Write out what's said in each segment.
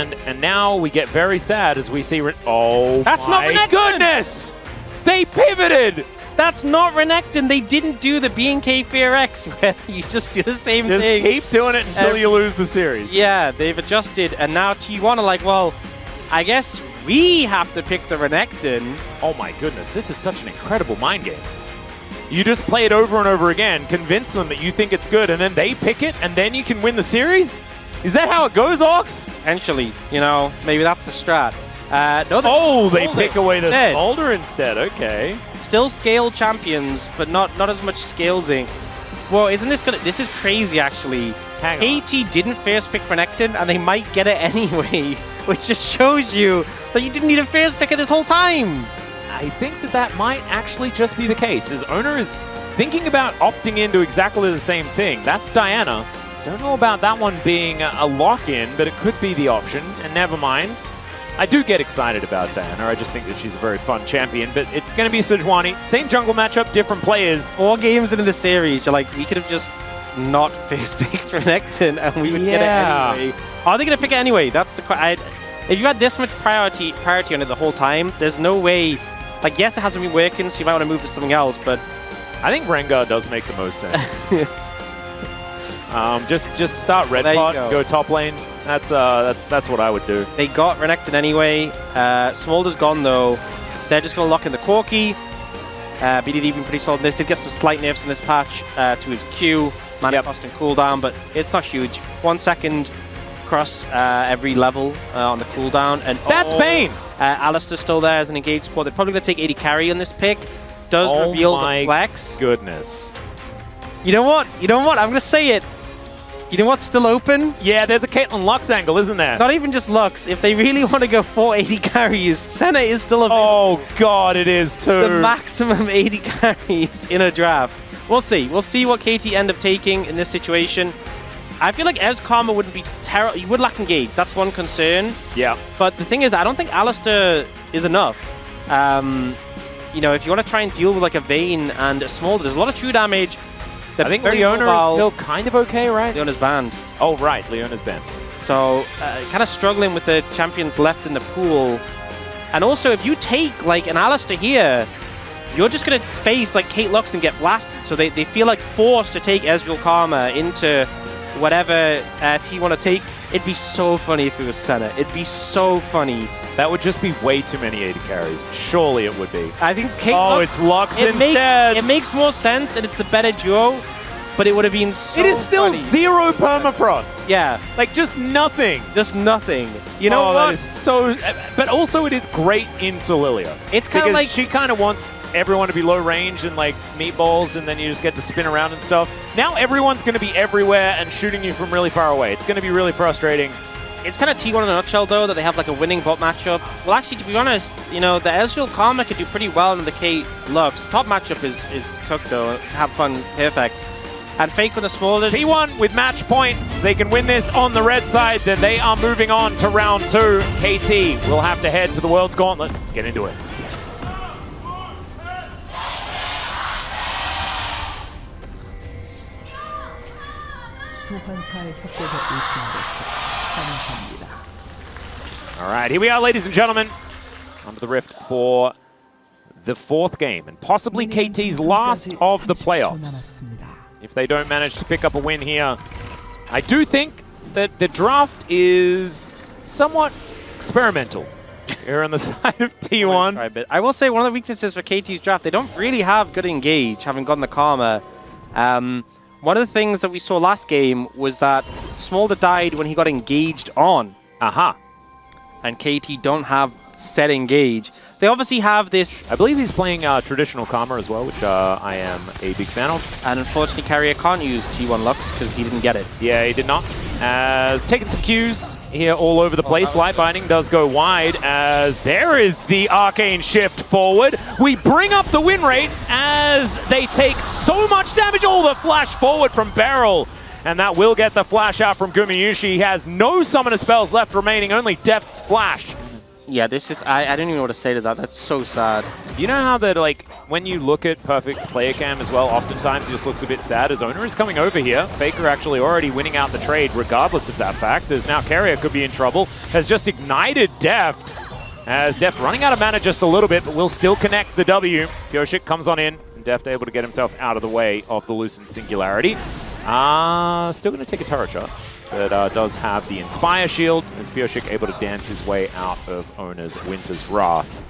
And now we get very sad as we see... Oh, That's not my Renekton! goodness! They pivoted! That's not Renekton. They didn't do the B&K Fear X where you just do the same Just thing. keep doing it until you lose the series. Yeah, they've adjusted, and now T1 are like, well, I guess we have to pick the Renekton. Oh my goodness, this is such an incredible mind game. You just play it over and over again, convince them that you think it's good, and then they pick it, and then you can win the series? Is that how it goes, Ox? Potentially, you know, maybe that's the strat. No, they pick away the Smolder instead. Okay. Still scale champions, but not as much scalesing. Well, isn't this gonna? This is crazy, actually. Hang on. KT didn't first pick Renekton, and they might get it anyway, which just shows you that you didn't need a first picker this whole time. I think that might actually just be the case, as Owner is thinking about opting into exactly the same thing. That's Diana. Don't know about that one being a lock-in, but it could be the option, and never mind. I do get excited about Diana. I just think that she's a very fun champion, but it's going to be Sejuani. Same jungle matchup, different players. 4 games into the series, you're like, we could have just not first picked Renekton and we would get it anyway. Are they going to pick it anyway? That's the question. If you had this much priority on it the whole time, there's no way. Like, yes, it hasn't been working, so you might want to move to something else, but I think Rengar does make the most sense. Just start red pot, go top lane. That's what I would do. They got Renekton anyway. Smolder's gone though. They're just going to lock in the Corki. BDD been pretty solid in this. Did get some slight nerfs in this patch to his Q, mana cost and cooldown, but it's not huge. 1 second across every level on the cooldown, and that's pain. Alistar's still there as an engaged support. They're probably going to take 80 carry on this pick. Does reveal the flex. Goodness. You know what? I'm going to say it. You know what's still open? Yeah, there's a Caitlyn Lux angle, isn't there? Not even just Lux. If they really want to go 480 carries, Senna is still available. Oh, God, it is too. The maximum 80 carries in a draft. We'll see. We'll see what KT end up taking in this situation. I feel like Ez Karma wouldn't be terrible. You would lack engage. That's one concern. Yeah. But the thing is, I don't think Alistar is enough. You know, if you want to try and deal with like a Vayne and a Smolder, there's a lot of true damage. I think Leona is still kind of okay, right? Leona's banned. Oh, right. Leona's banned. So, kind of struggling with the champions left in the pool. And also, if you take, like, an Alistar here, you're just going to face, like, Kate Lux and get blasted. So they feel, like, forced to take Ezreal Karma into whatever T want to take. It'd be so funny if it was Senna. It'd be so funny. That would just be way too many 80 carries. Surely it would be. I think Kate Lux, it's Lux instead. It makes more sense, and it's the better duo, but it would have been so It is still funny. 0 permafrost. Yeah. Like, just nothing. Just nothing. You know what? That is so... But also, it is great in Solilia. It's kind of like... she kind of wants everyone to be low range and, like, meatballs, and then you just get to spin around and stuff. Now everyone's going to be everywhere and shooting you from really far away. It's going to be really frustrating. It's kind of T1 in a nutshell, though, that they have like a winning bot matchup. Well, actually, to be honest, you know, the Ezreal Karma could do pretty well in the Kate Lux. Top matchup is cooked, though. Have fun, perfect. And Fake with the Smolder. T1 with match point. They can win this on the red side. Then they are moving on to round 2. KT will have to head to the World's Gauntlet. Let's get into it. All right, here we are, ladies and gentlemen, under the rift for the 4th game, and possibly KT's last of the playoffs. If they don't manage to pick up a win here, I do think that the draft is somewhat experimental here on the side of T1. I will say one of the weaknesses for KT's draft, they don't really have good engage, having gotten the Karma. One of the things that we saw last game was that Smolder died when he got engaged on. Aha. And KT don't have set engage. They obviously have this... I believe he's playing traditional Karma as well, which I am a big fan of. And unfortunately, Carrier can't use T1 Lux because he didn't get it. Yeah, he did not. As taking some Qs here all over the place. Light Binding does go wide as there is the Arcane Shift forward. We bring up the win rate as they take so much damage. Oh, the flash forward from Beryl. And that will get the flash out from Gumayushi. He has no summoner spells left remaining, only Death's Flash. Yeah, this is... I don't even know what to say to that. That's so sad. You know how that, like, when you look at Perfect's player cam as well, oftentimes it just looks a bit sad as Owner is coming over here. Faker actually already winning out the trade regardless of that fact, as now Carrier could be in trouble. Has just ignited Deft, as Deft running out of mana just a little bit, but will still connect the W. Pyoshik comes on in, and Deft able to get himself out of the way of the Lucent Singularity. Still going to take a turret shot. That does have the Inspire Shield, as Pyoshik able to dance his way out of Owner's Winter's Wrath.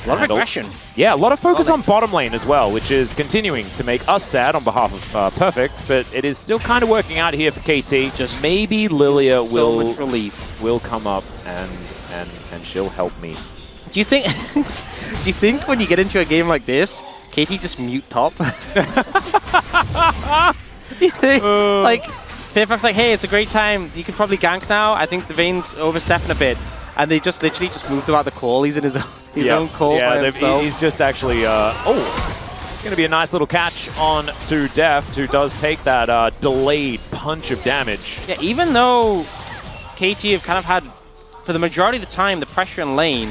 A lot of aggression. Yeah, a lot of focus on bottom lane as well, which is continuing to make us sad on behalf of Perfect, but it is still kind of working out here for KT. Just maybe Lilia will come up and she'll help me. Do you think do you think when you get into a game like this, KT just mute top? You think like Fairfax like, hey, it's a great time. You can probably gank now. I think the Vayne's overstepping a bit. And they just literally just moved him out the call. He's in his own call by himself. He's just actually, it's going to be a nice little catch on to Deft, who does take that delayed punch of damage. Yeah, even though KT have kind of had, for the majority of the time, the pressure in lane,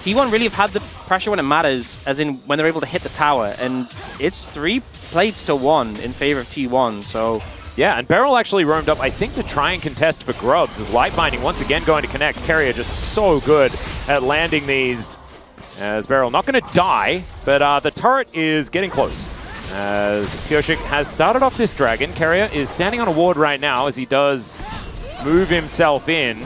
T1 really have had the pressure when it matters, as in when they're able to hit the tower. And it's 3 plates to 1 in favor of T1, so... Yeah, and Beryl actually roamed up, I think, to try and contest for grubs, as Light Binding once again going to connect. Carrier just so good at landing these, as Beryl not going to die, but the turret is getting close. As Pyoshik has started off this dragon, Carrier is standing on a ward right now as he does move himself in.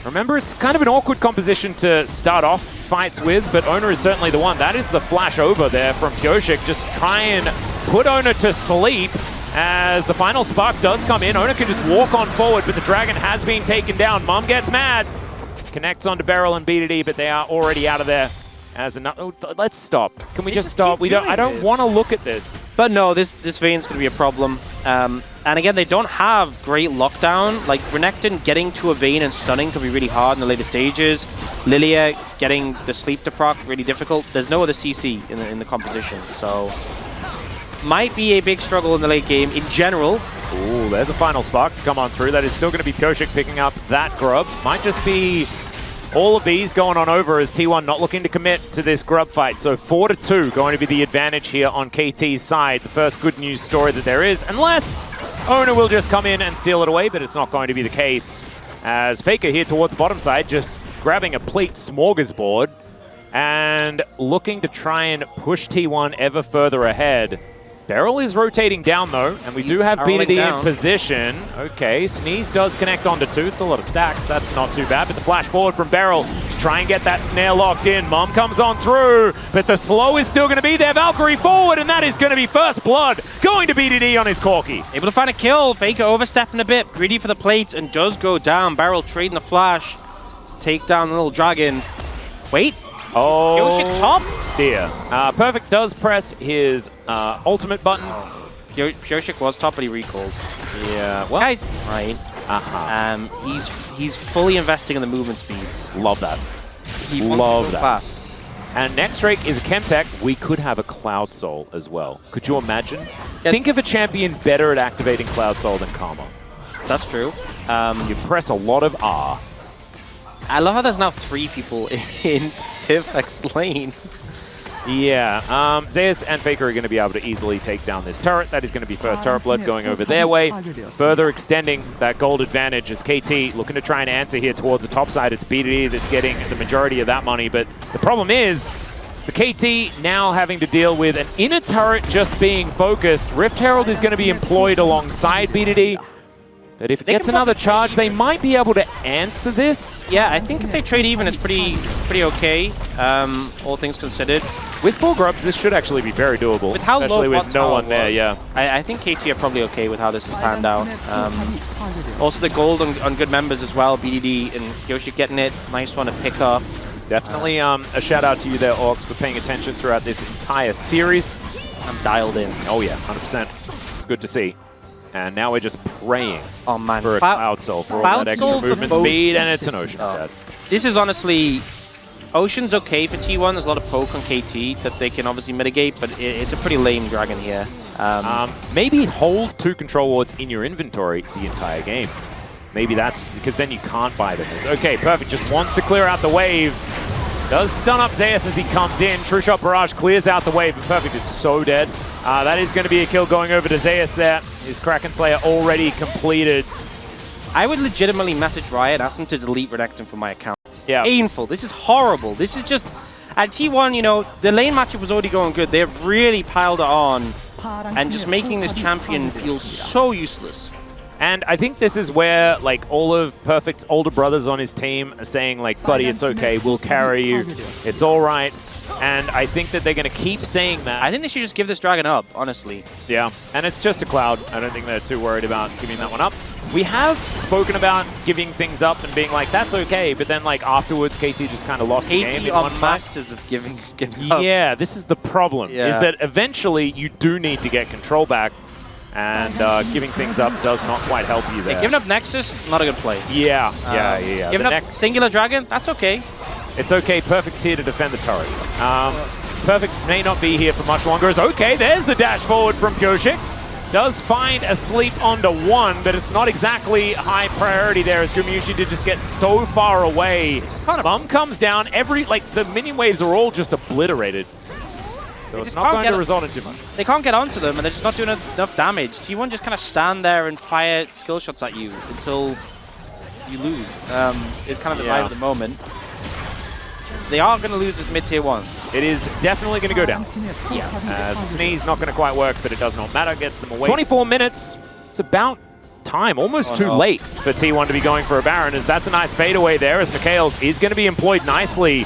Remember, it's kind of an awkward composition to start off fights with, but Owner is certainly the one. That is the flash over there from Pyoshik, just try and put Owner to sleep. As the final spark does come in, Owner can just walk on forward, but the dragon has been taken down. Mom gets mad, connects onto Beryl and BDD, but they are already out of there. As another, let's stop. Can we just stop? I don't want to look at this. But no, this Vayne's going to be a problem. And again, they don't have great lockdown. Like Renekton getting to a Vayne and stunning could be really hard in the later stages. Lilia getting the sleep to proc really difficult. There's no other CC in the composition, so. Might be a big struggle in the late game in general. Ooh, there's a final spark to come on through. That is still going to be Pyoshik picking up that grub. Might just be all of these going on over as T1 not looking to commit to this grub fight. So 4-2 going to be the advantage here on KT's side. The first good news story that there is, unless Owner will just come in and steal it away, but it's not going to be the case. As Faker here towards the bottom side, just grabbing a plate smorgasbord and looking to try and push T1 ever further ahead. Beryl is rotating down, though, and we do have BDD in position. Okay, Sneeze does connect onto 2. It's a lot of stacks. That's not too bad, but the flash forward from Beryl to try and get that snare locked in. Mom comes on through, but the slow is still going to be there. Valkyrie forward, and that is going to be first blood going to BDD on his Corki. Able to find a kill. Faker overstepping a bit, greedy for the plates, and does go down. Beryl trading the flash. Take down the little dragon. Wait. Oh, Pyoshik top? Dear. Perfect does press his ultimate button. Pyoshik was top, but he recalled. Yeah, well, guys, right. He's fully investing in the movement speed. Love that. He wants to go fast. And next Drake is a Chemtech. We could have a Cloud Soul as well. Could you imagine? Yeah. Think of a champion better at activating Cloud Soul than Karma. That's true. You press a lot of R. I love how there's now 3 people in Pivx lane. Yeah, Zeus and Faker are going to be able to easily take down this turret. That is going to be first turret blood going over their way, further extending that gold advantage as KT looking to try and answer here towards the top side. It's BDD that's getting the majority of that money, but the problem is the KT now having to deal with an inner turret just being focused. Rift Herald is going to be employed alongside BDD. But if it gets another charge, they might be able to answer this. Yeah, I think if they trade even, it's pretty okay, all things considered. With 4 grubs, this should actually be very doable, with how especially low with no one there, yeah. I think KT are probably okay with how this has panned out. Also the gold on good members as well, BDD and Yoshi getting it, nice one to pick up. Definitely a shout out to you there, Orcs, for paying attention throughout this entire series. I'm dialed in. Oh yeah, 100%. It's good to see. And now we're just praying for a Cloud Soul for all that extra movement speed, and it's an Ocean's Head. This is honestly, Ocean's okay for T1. There's a lot of poke on KT that they can obviously mitigate, but it's a pretty lame dragon here. Maybe hold 2 control wards in your inventory the entire game. maybe that's because then you can't buy them. Okay, Perfect just wants to clear out the wave. Does stun up Zeus as he comes in. True Shot Barrage clears out the wave, but Perfect is so dead. That is going to be a kill going over to Zeus there. His Kraken Slayer already completed. I would legitimately message Riot, ask them to delete Renekton from my account. Yeah. Painful. This is horrible. This is just... At T1, you know, the lane matchup was already going good. They've really piled it on and just making this champion feel so useless. And I think this is where, like, all of Perfect's older brothers on his team are saying, like, buddy, it's okay, we'll carry you, it's all right. And I think that they're going to keep saying that. I think they should just give this dragon up, honestly. Yeah, and it's just a Cloud. I don't think they're too worried about giving that one up. We have spoken about giving things up and being like, that's okay, but then, like, afterwards, KT just kind of lost the game. KT are masters of giving up. Yeah, this is the problem, is that eventually you do need to get control back. And giving things up does not quite help you there. Yeah, giving up Nexus, not a good play. Yeah. Giving up Singular Dragon, that's okay. It's okay. Perfect's here to defend the turret. Perfect may not be here for much longer. It's okay. There's the dash forward from Pyosik. Does find a sleep onto one, but it's not exactly high priority there as Gumayusi did just get so far away. Bum comes down. The minion waves are all just obliterated. So it's not going to result in too much. They can't get onto them, and they're just not doing enough damage. T1 just kind of stand there and fire skill shots at you until you lose. It's kind of the vibe at the moment. They are going to lose this mid-tier 1. It is definitely going to go down. Yeah. The sneeze not going to quite work, but it does not matter. Gets them away. 24 minutes. It's about time. Almost too late for T1 to be going for a Baron, as that's a nice fadeaway there, as Mikhails is going to be employed nicely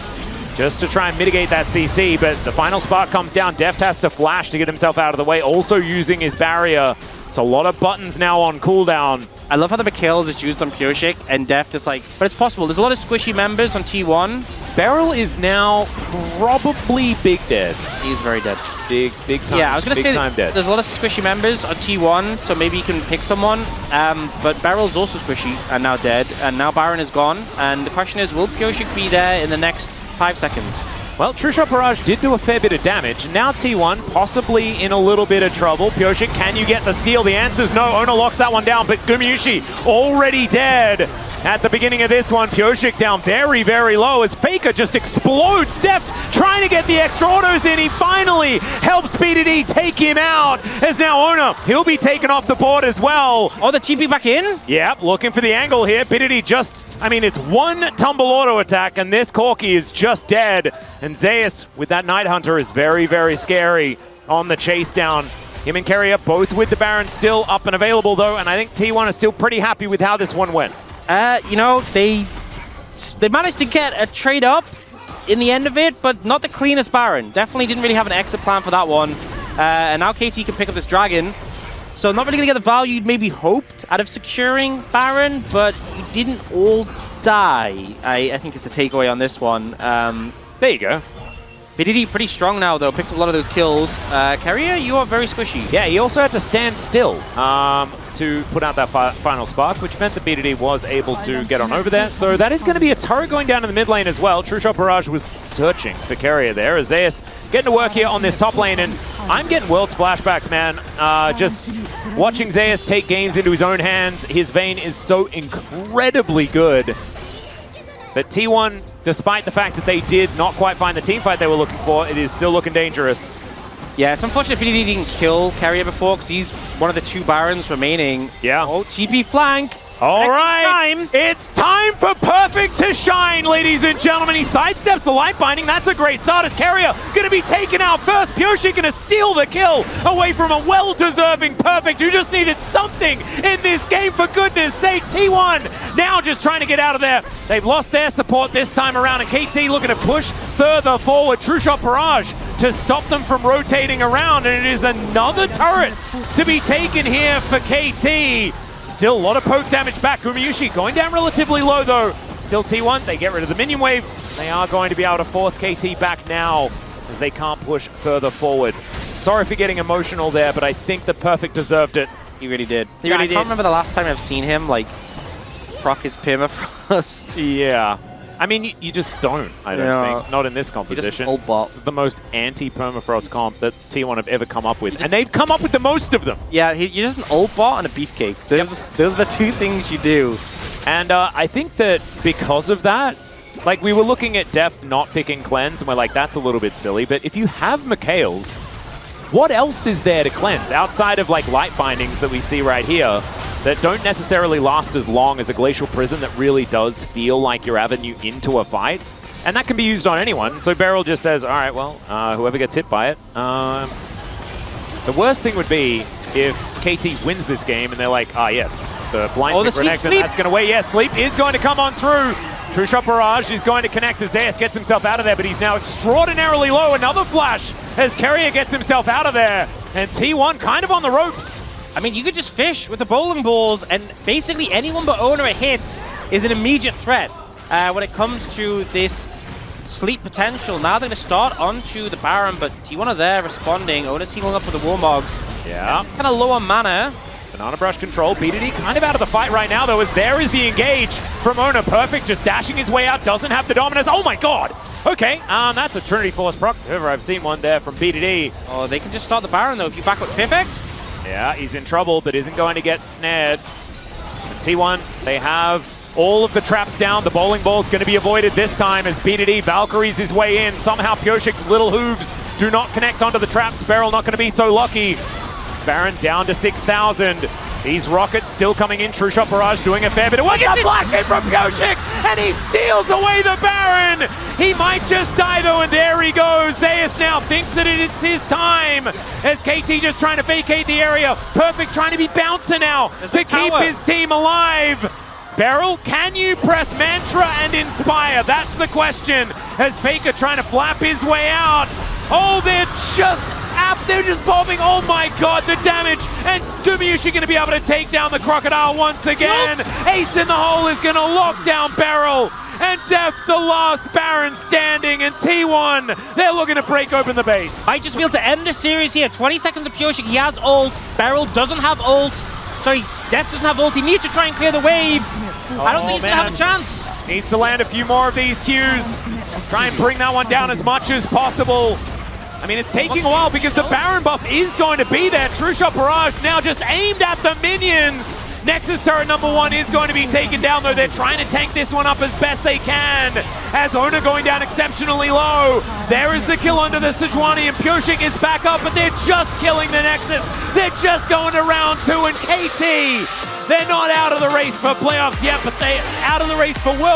just to try and mitigate that CC, but the final spark comes down. Deft has to flash to get himself out of the way, also using his barrier. It's a lot of buttons now on cooldown. I love how the Mikhails is used on Pyosik, and Deft is like, but it's possible. There's a lot of squishy members on T1. Beryl is now probably big dead. He's very dead. Big time. Yeah, I was going to say dead. There's a lot of squishy members on T1, so maybe you can pick someone. But Beryl's also squishy and now dead, and now Baron is gone. And the question is, will Pyosik be there in the next 5 seconds? Well, True Shot Barrage did do a fair bit of damage. Now T1 possibly in a little bit of trouble. Pyosik, can you get the steal? The answer is no. Ona locks that one down, but Gumayusi already dead at the beginning of this one. Pyosik down very, very low as FAKER just explodes. Deft trying to get the extra autos in. He finally helps BDD take him out, as now Ona, he'll be taken off the board as well. Oh, the TP back in? Yep, looking for the angle here. BDD just... I mean, it's one tumble auto attack, and this Corki is just dead. And Zeus, with that Night Hunter, is very, very scary on the chase down. Him and Keria both with the Baron still up and available, though, and I think T1 is still pretty happy with how this one went. You know, they managed to get a trade up in the end of it, but not the cleanest Baron. Definitely didn't really have an exit plan for that one. And now KT can pick up this Dragon. So not really going to get the value you'd maybe hoped out of securing Baron, but you didn't all die, I think is the takeaway on this one. There you go. BDD pretty strong now, though. Picked up a lot of those kills. Keria, you are very squishy. Yeah, he also had to stand still to put out that final spark, which meant that BDD was able to get on over there. So that is going to be a turret going down in the mid lane as well. True Shot Barrage was searching for Keria there. Zeus getting to work here on this top lane, and I'm getting Worlds flashbacks, man. Just watching Zeus take games into his own hands. His Vayne is so incredibly good that T1, despite the fact that they did not quite find the team fight they were looking for, it is still looking dangerous. Yeah, it's unfortunate BDD didn't kill Keria before, because he's one of the 2 Barons remaining. Yeah. Oh, TP flank. All right, it's time for Perfect to shine, ladies and gentlemen. He sidesteps the light binding. That's a great start as Keria going to be taken out first. Pyosik going to steal the kill away from a well-deserving Perfect who just needed something in this game, for goodness sake. T1 now just trying to get out of there. They've lost their support this time around, and KT looking to push further forward. True Shot Barrage to stop them from rotating around, and it is another turret to be taken here for KT. Still a lot of poke damage back. Gumayusi going down relatively low, though. Still T1, they get rid of the minion wave. They are going to be able to force KT back now, as they can't push further forward. Sorry for getting emotional there, but I think the Perfect deserved it. He really did. I can't remember the last time I've seen him, like, proc his permafrost. Yeah. I mean, you just don't, I don't think. Not in this composition. Old bot. It's the most anti-permafrost comp that T1 have ever come up with. And they've come up with the most of them. Yeah, you're just an old bot and a beefcake. Those are the 2 things you do. And I think that because of that, like we were looking at Def not picking Cleanse, and we're like, that's a little bit silly. But if you have Mikhails, what else is there to cleanse outside of like light bindings that we see right here that don't necessarily last as long as a Glacial Prison that really does feel like your avenue into a fight? And that can be used on anyone. So Beryl just says, all right, well, whoever gets hit by it. The worst thing would be if KT wins this game and they're like, ah, yes, the blind pick Renekton, that's going to wait. Yes, Sleep is going to come on through. True Shot Barrage is going to connect as Zeus gets himself out of there, but he's now extraordinarily low. Another flash as Carrier gets himself out of there. And T1 kind of on the ropes. I mean, you could just fish with the bowling balls, and basically anyone but Owner it hits is an immediate threat when it comes to this Sleep potential. Now they're going to start onto the Baron, but T1 there responding. Owner's healing up with the Warmogs. Yeah. Kind of low on mana. Banana Brush control. BDD kind of out of the fight right now, though, as there is the engage from Owner. Perfect, just dashing his way out. Doesn't have the dominance. Oh, my God. Okay, that's a Trinity Force proc. However, I've seen one there from BDD. Oh, they can just start the Baron, though, if you back up Perfect. Yeah, he's in trouble, but isn't going to get snared. And T1, they have all of the traps down. The bowling ball's going to be avoided this time as BDD Valkyries his way in. Somehow Pioshik's little hooves do not connect onto the traps. Beryl not going to be so lucky. Baron down to 6,000. These rockets still coming in. True Shot Barrage doing a fair bit of work. It's a flash in from Pioshik, and he steals away the Baron. He might just die though, and there he goes. Zeus now thinks that it's his time as KT just trying to vacate the area. Perfect trying to be bouncer now to keep his team alive. Beryl, can you press Mantra and Inspire? That's the question. As Faker trying to flap his way out. Oh, they're just bombing. Oh my God, the damage. And Dumiushi going to be able to take down the Crocodile once again. Nope. Ace in the hole is going to lock down Beryl. And Def, the last Baron standing. And T1, they're looking to break open the base. Might just be able to end the series here. 20 seconds of Pioshik. He has ult. Beryl doesn't have ult. Sorry, Def doesn't have ult. He needs to try and clear the wave. I don't think he's going to have a chance. Needs to land a few more of these Qs. Try and bring that one down as much as possible. I mean, it's taking a while because the Baron buff is going to be there. True Shot Barrage now just aimed at the minions. Nexus turret number 1 is going to be taken down, though. They're trying to tank this one up as best they can. As Owner going down exceptionally low. There is the kill under the Sejuani, and Pioshik is back up, but they're just killing the Nexus. They're just going to round 2, and KT, they're not out of the race for playoffs yet, but they're out of the race for World.